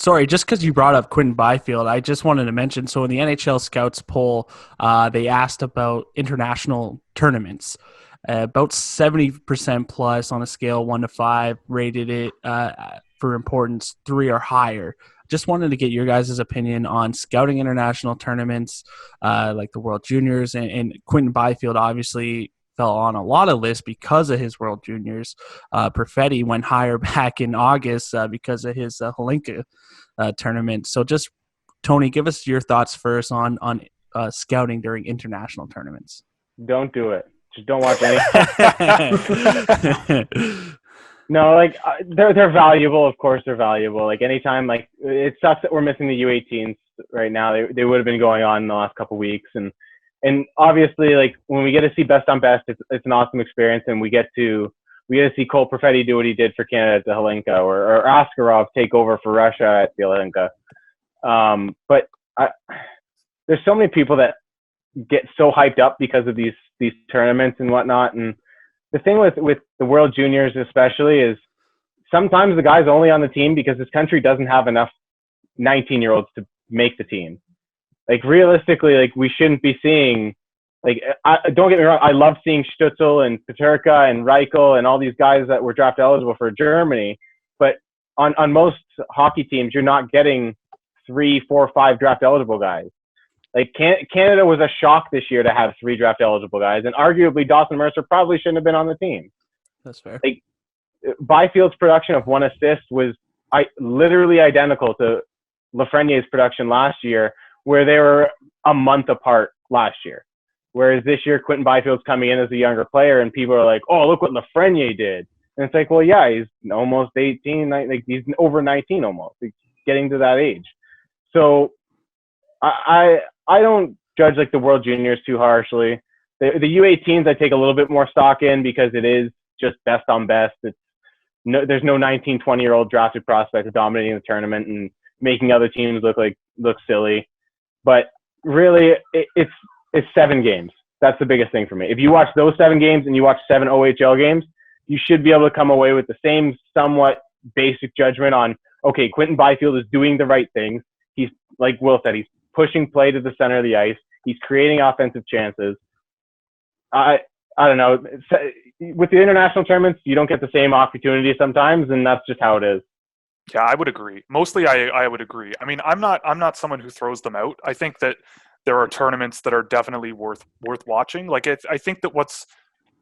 Sorry, just because you brought up Quentin Byfield, I just wanted to mention. So in the NHL Scouts poll, they asked about international tournaments. About 70% plus on a scale 1 to 5 rated it for importance 3 or higher. Just wanted to get your guys' opinion on scouting international tournaments like the World Juniors, and Quentin Byfield obviously fell on a lot of lists because of his World Juniors. Perfetti went higher back in August because of his Holinka tournament. So just Tony, give us your thoughts first on scouting during international tournaments. Don't do it. Just don't watch any. No, like they're valuable. Of course, they're valuable. Like anytime, like it sucks that we're missing the U18s right now. They would have been going on in the last couple of weeks, and obviously, like when we get to see best on best, it's an awesome experience, and we get to see Cole Perfetti do what he did for Canada at the Holinka, or Askarov take over for Russia at the Holinka. But there's so many people that get so hyped up because of these tournaments and whatnot. And the thing with the World Juniors especially is sometimes the guy's only on the team because his country doesn't have enough 19-year-olds to make the team. Like realistically, like we shouldn't be seeing, like, don't get me wrong, I love seeing Stützle and Peterka and Reichel and all these guys that were draft eligible for Germany. But on most hockey teams, you're not getting 3, 4, 5 draft eligible guys. Like Canada was a shock this year to have 3 draft eligible guys, and arguably Dawson Mercer probably shouldn't have been on the team. That's fair. Like Byfield's production of 1 assist was literally identical to Lafreniere's production last year, where they were a month apart last year. Whereas this year, Quentin Byfield's coming in as a younger player, and people are like, "Oh, look what Lafreniere did," and it's like, well, yeah, he's almost 18, like he's over 19 almost, he's getting to that age. So I don't judge like the World Juniors too harshly. The U18s I take a little bit more stock in because it is just best on best. There's no 19, 20-year-old drafted prospect dominating the tournament and making other teams look silly. But really, it's 7 games. That's the biggest thing for me. If you watch those 7 games and you watch 7 OHL games, you should be able to come away with the same somewhat basic judgment on, okay, Quentin Byfield is doing the right things. He's, like Will said, he's pushing play to the center of the ice. He's creating offensive chances. I don't know. With the international tournaments, you don't get the same opportunity sometimes, and that's just how it is. Yeah, I would agree. Mostly, I would agree. I mean, I'm not someone who throws them out. I think that there are tournaments that are definitely worth watching. Like I think that what's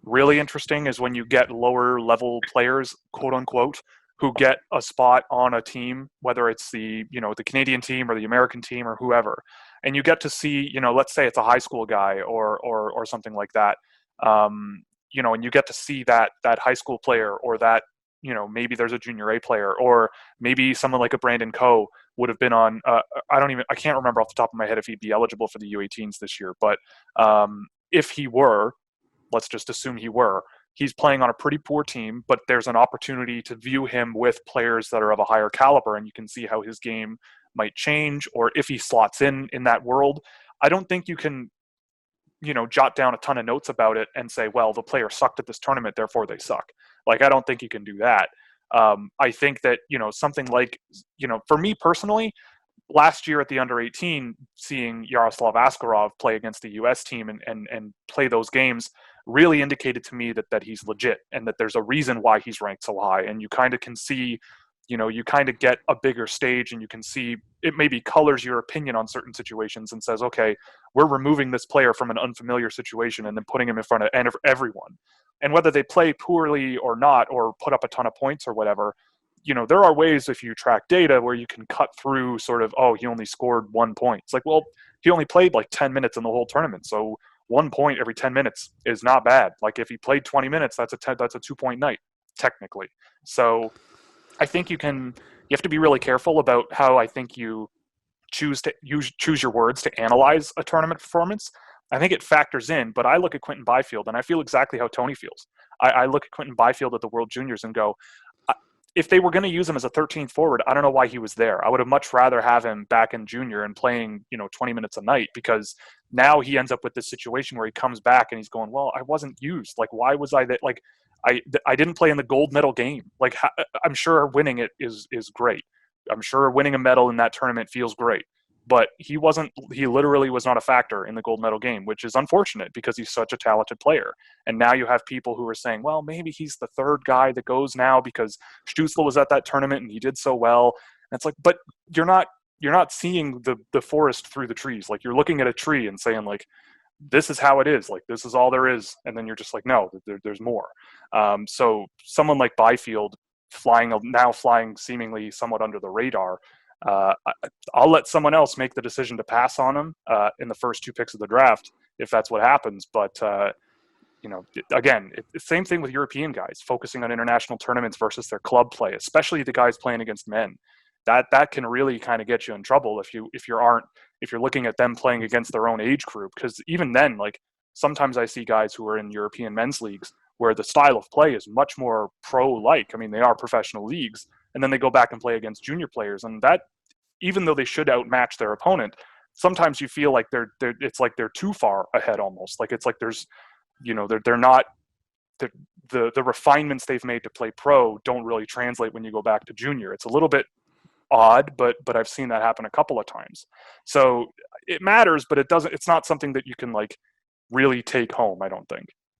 really interesting is when you get lower level players, quote unquote, who get a spot on a team, whether it's the Canadian team or the American team or whoever, and you get to see, let's say it's a high school guy or something like that, and you get to see that high school player, or that, maybe there's a junior A player, or maybe someone like a Brandon Coe would have been on, I can't remember off the top of my head if he'd be eligible for the U18s this year, but if he were, let's just assume he's playing on a pretty poor team, but there's an opportunity to view him with players that are of a higher caliber, and you can see how his game might change, or if he slots in that world. I don't think you can, jot down a ton of notes about it and say, well, the player sucked at this tournament, therefore they suck. Like, I don't think you can do that. I think that, something like, for me personally, last year at the under 18, seeing Yaroslav Askarov play against the US team and play those games really indicated to me that he's legit, and that there's a reason why he's ranked so high. And you kind of can see, you kind of get a bigger stage, and you can see it maybe colors your opinion on certain situations and says, okay, we're removing this player from an unfamiliar situation and then putting him in front of everyone. And whether they play poorly or not, or put up a ton of points or whatever, there are ways, if you track data, where you can cut through sort of, oh, he only scored 1 point. It's like, well, he only played like 10 minutes in the whole tournament. So 1 point every 10 minutes is not bad. Like if he played 20 minutes, that's a 2-point night, technically. So I think you have to be really careful about how I think you choose your words to analyze a tournament performance. I think it factors in, but I look at Quentin Byfield and I feel exactly how Tony feels. I look at Quentin Byfield at the World Juniors and go, if they were going to use him as a 13th forward, I don't know why he was there. I would have much rather have him back in junior and playing, 20 minutes a night, because now he ends up with this situation where he comes back and he's going, well, I wasn't used. Like, why was I that? Like, I didn't play in the gold medal game. Like, I'm sure winning it is great. I'm sure winning a medal in that tournament feels great, but he literally was not a factor in the gold medal game, which is unfortunate because he's such a talented player. And now you have people who are saying, well, maybe he's the third guy that goes now because Stützle was at that tournament and he did so well. And it's like, but you're not seeing the forest through the trees. Like, you're looking at a tree and saying, like, this is how it is. Like, this is all there is. And then you're just like, no, there's more. So someone like Byfield flying seemingly somewhat under the radar, I'll let someone else make the decision to pass on him in the first 2 picks of the draft if that's what happens. But again, same thing with European guys focusing on international tournaments versus their club play, especially the guys playing against men. That can really kind of get you in trouble if you're looking at them playing against their own age group. Because even then, like, sometimes I see guys who are in European men's leagues where the style of play is much more pro-like. I mean, they are professional leagues, and then they go back and play against junior players, and that, even though they should outmatch their opponent, sometimes you feel like it's like they're too far ahead almost. Like, it's like there's, they're not, the refinements they've made to play pro don't really translate when you go back to junior. It's a little bit odd, but I've seen that happen a couple of times. So it matters, but it's not something that you can, like, really take home, I don't think.